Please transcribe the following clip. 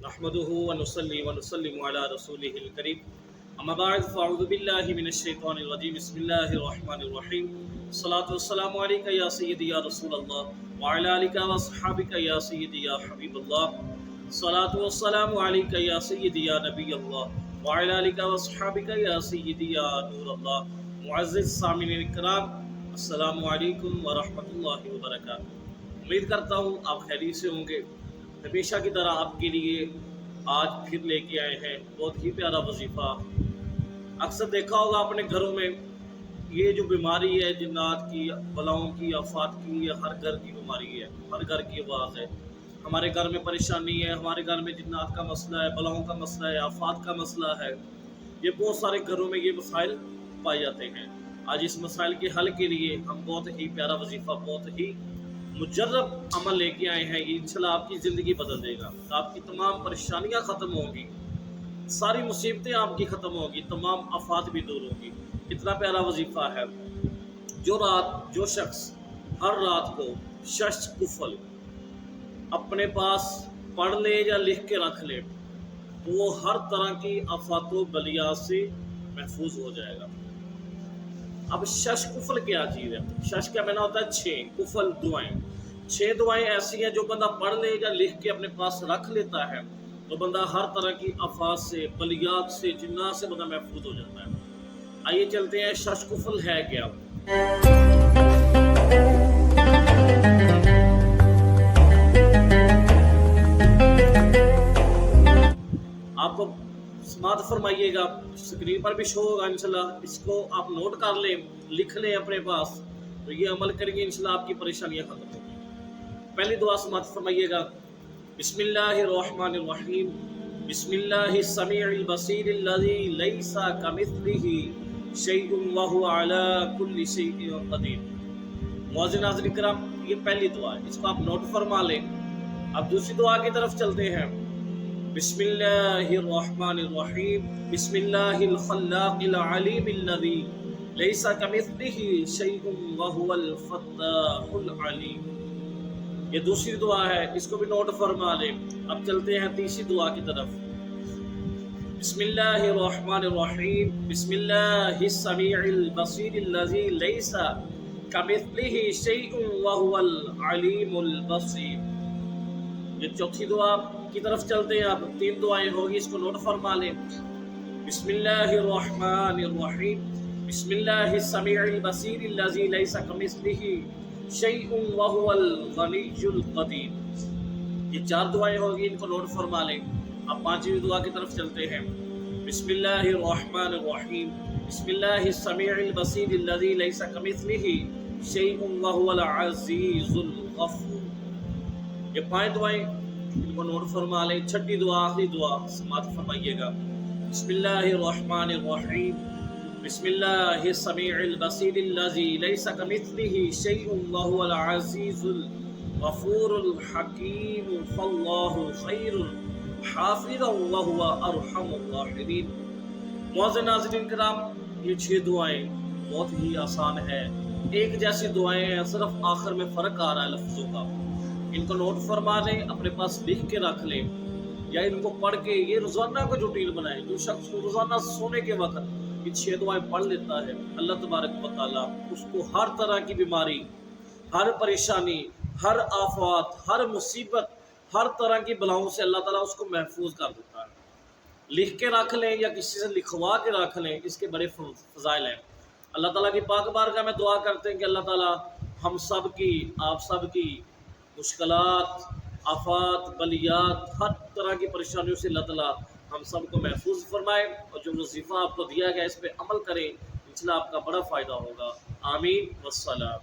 नहमदुहु व नुसल्ली व नुसल्लिमु अला रसूलिहिल करीम अम्मा बाद फ़अऊज़ु बिल्लाहि मिनश शैतानिर रजीम बिस्मिल्लाहिर रहमानिर रहीम अस्सलातु वस्सलामु अलैका या सय्यदी या रसूलल्लाह व अला आलिका व अस्हाबिका या सय्यदी या हबीबल्लाह अस्सलातु वस्सलामु अलैका या सय्यदी या नबीयल्लाह व अला आलिका व अस्हाबिका या सय्यदी या नूरल्लाह। मुअज़्ज़िज़ सामिनीन इकराम, अस्सलामु अलैकुम व रहमतुल्लाहि व बरकातुहू। उम्मीद करता हूँ आप खैरियत से होंगे। हमेशा की तरह आपके लिए आज फिर लेके आए हैं बहुत ही प्यारा वजीफ़ा। अक्सर देखा होगा अपने घरों में ये जो बीमारी है जिन्नात की, बलाओं की, आफात की, ये हर घर की बीमारी है, हर घर की आवाज़ है। हमारे घर में परेशानी है, हमारे घर में जिन्नात का मसला है, बलाओं का मसला है, आफात का मसला है। ये बहुत सारे घरों में ये मसाइल पाए जाते हैं। आज इस मसाइल के हल के लिए हम बहुत ही प्यारा वजीफ़ा, बहुत ही मुजर्रब अमल लेके आए हैं। इंशाल्लाह आपकी ज़िंदगी बदल देगा, आपकी तमाम परेशानियां ख़त्म होंगी, सारी मुसीबतें आपकी ख़त्म होंगी, तमाम आफात भी दूर होंगी। इतना प्यारा वजीफ़ा है। जो शख्स हर रात को शश कुफल अपने पास पढ़ ले या लिख के रख ले तो वो हर तरह की आफातों बलियात से महफूज हो जाएगा। अब शश कुफल क्या चीज़ है? शश का माना होता है 6, कुफल दुआएं। 6 दुआएं ऐसी हैं जो बंदा पढ़ ले या लिख के अपने पास रख लेता है तो बंदा हर तरह की आफात से, बलियात से, जिन्नात से बंदा महफूज हो जाता है। आइए चलते हैं, शश कुफल है क्या? आपको समात फरमाइएगा, स्क्रीन पर भी शो होगा इंशाल्लाह। इसको आप नोट कर लें, लिख लें अपने पास, तो ये अमल करेंगे इंशाल्लाह आपकी परेशानियां खत्म होंगी। पहली दुआ समात फरमाइएगा, बिस्मिल्लाहिर्रहमानिर्रहीम, बिस्मिल्लाहिस समीउल बसीरिल्लज़ी लैसा कमिस्लिही शैउन व हुवा अला कुल्लि शैइन क़दीर। मुअज़्ज़िज़ नाज़रीन किराम, ये पहली दुआ है, इसको आप नोट फरमा लें। अब दूसरी दुआ की तरफ चलते हैं। बिस्मिल्लाहिर्रहमानिर्रहीम, बिस्मिल्लाहिल खल्लाक़िल अलीमिल्लज़ी लैसा कमिस्लिही शैउन व हुवल फ़त्ताहुल अलीम। ये दूसरी दुआ है, इसको भी नोट फरमा लें। अब चलते हैं तीसरी दुआ की तरफ। बिस्मिल्लाहिर्रहमानिर्रहीम, बिस्मिल्लाहिस समीउल बसीरिल्लज़ी लैसा कमिस्लिही शैउन व हुवल अलीमुल बसीर। ये चौथी दुआ की तरफ चलते हैं। अब 3 दुआएं होगी, इसको नोट फरमा लें। बिस्मिल्लाहिर्रहमानिर्रहीम, बिस्मिल्लाहिस समीउल बसीरिल्लज़ी लैसा कमिस्लिही शैउन व हुवल गनियुल क़दीर। ये 4 दुआएं होगी, इनको नोट फरमा लें। अब 5वीं दुआ की तरफ चलते हैं। बिस्मिल्लाहिर्रहमानिर्रहीम, बिस्मिल्लाहिस समीउल बसीरिल्लज़ी लैसा कमिस्लिही शैउन व हुवल अज़ीज़ुल गफ़ूर। ये 5 दुआएं, इनको नोट फरमा लें। 6ठी दुआ, आखिरी दुआ समात फरमाइएगा। बिस्मिल्लाहिर्रहमानिर्रहीम, बिस्मिल्लाहिस समीउल बसीरिल्लज़ी लैसा कमिस्लिही शैउन व हुवल अज़ीज़ुल गफ़ूरुल हकीम फ़ल्लाहु खैरुन हाफ़िज़न व हुवा अरहमुर राहिमीन। मुअज़्ज़िज़ नाज़रीन किराम, ये 6 दुआएं बहुत ही आसान है, एक जैसी दुआएं हैं, सिर्फ आखिर में फ़र्क आ रहा है लफ्ज़ों का। इनको नोट फरमा लें, अपने पास लिख के रख लें या इनको पढ़ के ये रोज़ाना को रूटीन बनाएं। जो शख्स रोज़ाना सोने के वक्त ये 6 दुआएं पढ़ लेता है, अल्लाह तबारक व तआला उसको हर तरह की बीमारी, हर परेशानी, हर आफात, हर मुसीबत, हर तरह की बलाओं से अल्लाह ताला उसको महफूज कर देता है। लिख के रख लें या किसी से लिखवा के रख लें, इसके बड़े फ़ज़ाइल हैं। अल्लाह ताला की पाक बारगाह में दुआ करते हैं कि अल्लाह ताला हम सब की, आप सब की मुश्किलात, आफात, बलियात, हर तरह की परेशानियों से अल्लाह ताला हम सब को महफूज फरमाए। और जो वजीफ़ा आपको दिया गया इस पर अमल करें, इंशाल्लाह आपका बड़ा फ़ायदा होगा। आमीन वस्सलाम।